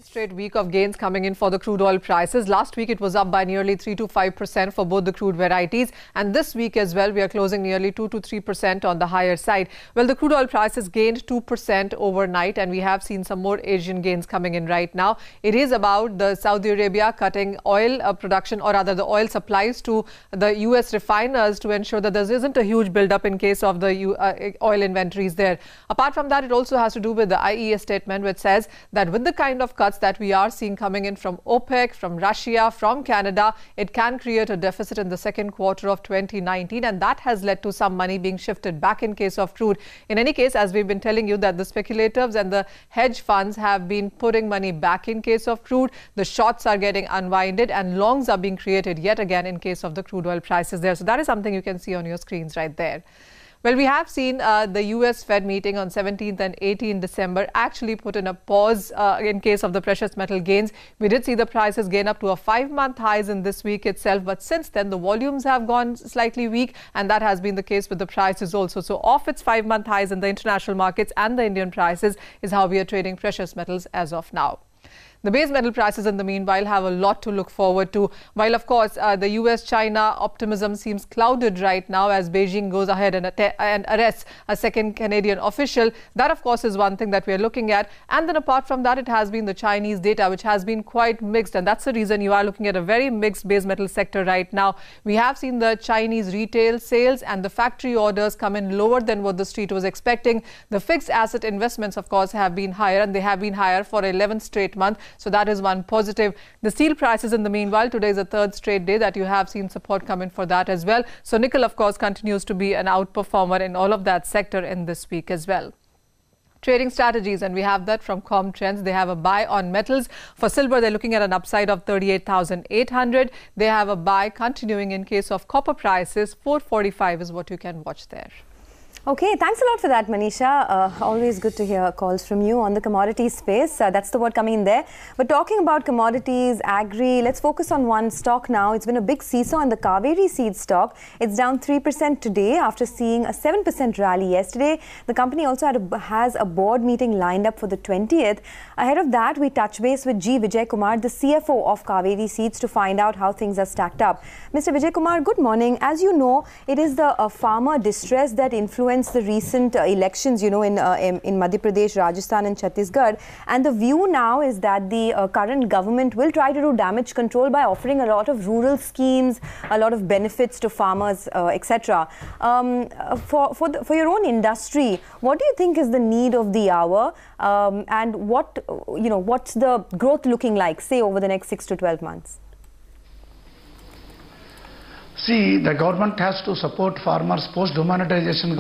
Straight week of gains coming in for the crude oil prices. Last week it was up by nearly 3 to 5% for both the crude varieties, and this week as well we are closing nearly 2 to 3% on the higher side. Well, the crude oil prices gained 2% overnight, and we have seen some more Asian gains coming in right now. It is about the Saudi Arabia cutting oil production, or rather the oil supplies to the US refiners to ensure that there isn't a huge buildup in case of the oil inventories there. Apart from that, it also has to do with the IEA statement, which says that with the kind of cuts that we are seeing coming in from OPEC, from Russia, from Canada, it can create a deficit in the second quarter of 2019, and that has led to some money being shifted back in case of crude. In any case, as we've been telling you, that the speculators and the hedge funds have been putting money back in case of crude. The shorts are getting unwinded and longs are being created yet again in case of the crude oil prices there. So that is something you can see on your screens right there. Well, we have seen the US Fed meeting on 17th and 18th December actually put in a pause in case of the precious metal gains. We did see the prices gain up to a 5-month highs in this week itself, but since then the volumes have gone slightly weak, and that has been the case with the prices also. So off its 5-month highs in the international markets and the Indian prices is how we are trading precious metals as of now. The base metal prices in the meanwhile have a lot to look forward to. While of course the US-China optimism seems clouded right now as Beijing goes ahead and arrests a second Canadian official. That of course is one thing that we are looking at. And then apart from that, it has been the Chinese data, which has been quite mixed. And that's the reason you are looking at a very mixed base metal sector right now. We have seen the Chinese retail sales and the factory orders come in lower than what the street was expecting. The fixed asset investments of course have been higher, and they have been higher for 11 straight months. So that is one positive. The steel prices in the meanwhile, today is the third straight day that you have seen support come in for that as well. So nickel of course continues to be an outperformer in all of that sector in this week as well. Trading strategies, and we have that from Trends. They have a buy on metals. For silver, they're looking at an upside of 38,800. They have a buy continuing in case of copper prices. 445 is what you can watch there. Okay, thanks a lot for that, Manisha. Always good to hear calls from you on the commodities space. That's the word coming in there. But talking about commodities, agri, let's focus on one stock now. It's been a big seesaw in the Kaveri seed stock. It's down 3% today after seeing a 7% rally yesterday. The company also has a board meeting lined up for the 20th. Ahead of that, we touch base with G. Vijay Kumar, the CFO of Kaveri Seeds, to find out how things are stacked up. Mr. Vijay Kumar, good morning. As you know, it is the farmer distress that influenced the recent elections, you know, in Madhya Pradesh, Rajasthan and Chhattisgarh. And the view now is that the current government will try to do damage control by offering a lot of rural schemes, a lot of benefits to farmers, etc. For your own industry, what do you think is the need of the hour, and what's the growth looking like, say, over the next 6 to 12 months? See, the government has to support farmers. Post-demonetization,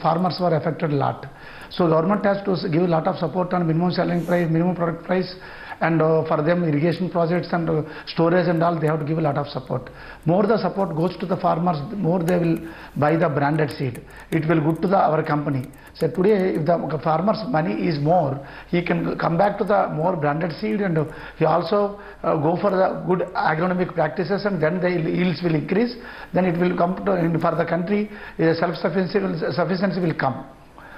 farmers were affected a lot. So government has to give a lot of support on minimum selling price, minimum product price, and for them irrigation projects and storage and all, they have to give a lot of support. More the support goes to the farmers, more they will buy the branded seed. It will good to our company. So today, if the farmer's money is more, he can come back to the more branded seed, and he also go for the good agronomic practices, and then the yields will increase. Then it will come to, for the country, self-sufficiency will come.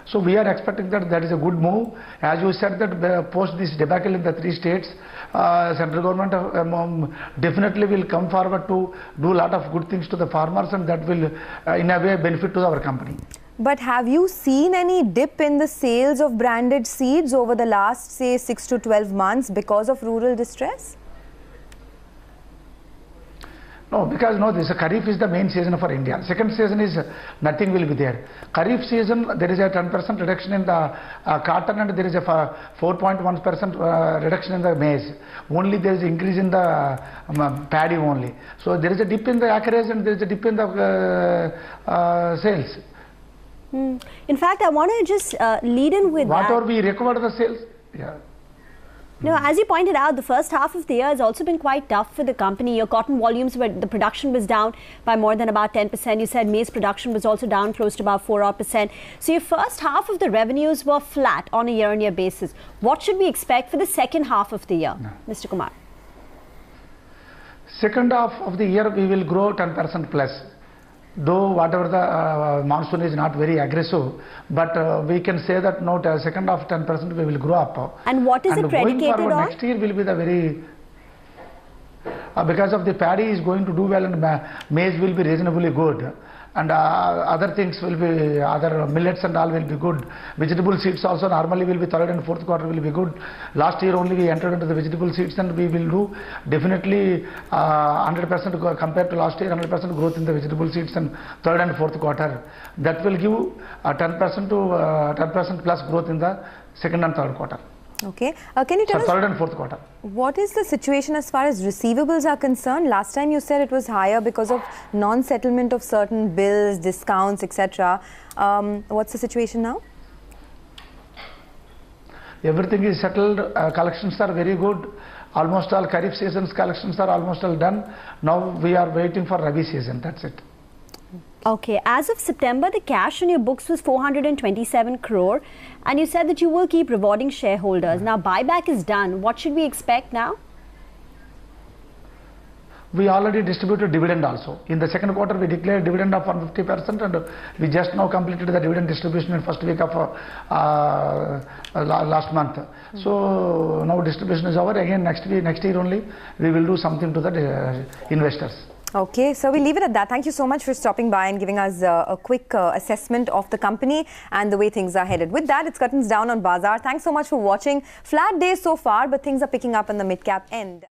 So we are expecting that is a good move. As you said, that post this debacle in the 3 states, central government definitely will come forward to do a lot of good things to the farmers, and that will in a way benefit to our company. But have you seen any dip in the sales of branded seeds over the last, say, 6 to 12 months because of rural distress? No, because this Kharif is the main season for India. Second season is nothing will be there. Kharif season, there is a 10% reduction in the cotton, and there is a 4.1% reduction in the maize. Only there is increase in the paddy only. So there is a dip in the acreage, and there is a dip in the sales. In fact, I want to just lead in with whatever we recover the sales. Yeah. No, as you pointed out, the first half of the year has also been quite tough for the company. Your cotton volumes, the production was down by more than about 10%. You said maize production was also down close to about 4%. So your first half of the revenues were flat on a year-on-year basis. What should we expect for the second half of the year, Mr. Kumar? Second half of the year, we will grow 10% plus. though whatever the monsoon is not very aggressive, but we can say that no, second half 10% we will grow up. And what is it predicated going forward, on? Next year will be the very, because of the paddy is going to do well and maize will be reasonably good. And other things will be, other millets and all will be good. Vegetable seeds also normally will be third and fourth quarter will be good. Last year only we entered into the vegetable seeds and we will do definitely 100% compared to last year, 100% growth in the vegetable seeds and third and fourth quarter. That will give 10% to 10% plus growth in the second and third quarter. Okay. Can you tell us third and fourth quarter. What is the situation as far as receivables are concerned? Last time you said it was higher because of non-settlement of certain bills, discounts, etc. What's the situation now? Everything is settled. Collections are very good. Almost all Kharif season's collections are almost all done. Now we are waiting for Rabi season. That's it. Okay, as of September, the cash on your books was 427 crore, and you said that you will keep rewarding shareholders. Now, buyback is done. What should we expect now? We already distributed dividend also. In the second quarter, we declared dividend of 150%, and we just now completed the dividend distribution in first week of last month. So now distribution is over. Again, next year only, we will do something to the investors. Okay, so we'll leave it at that. Thank you so much for stopping by and giving us a quick assessment of the company and the way things are headed. With that, it's curtains down on Bazaar. Thanks so much for watching. Flat days so far, but things are picking up in the mid-cap end.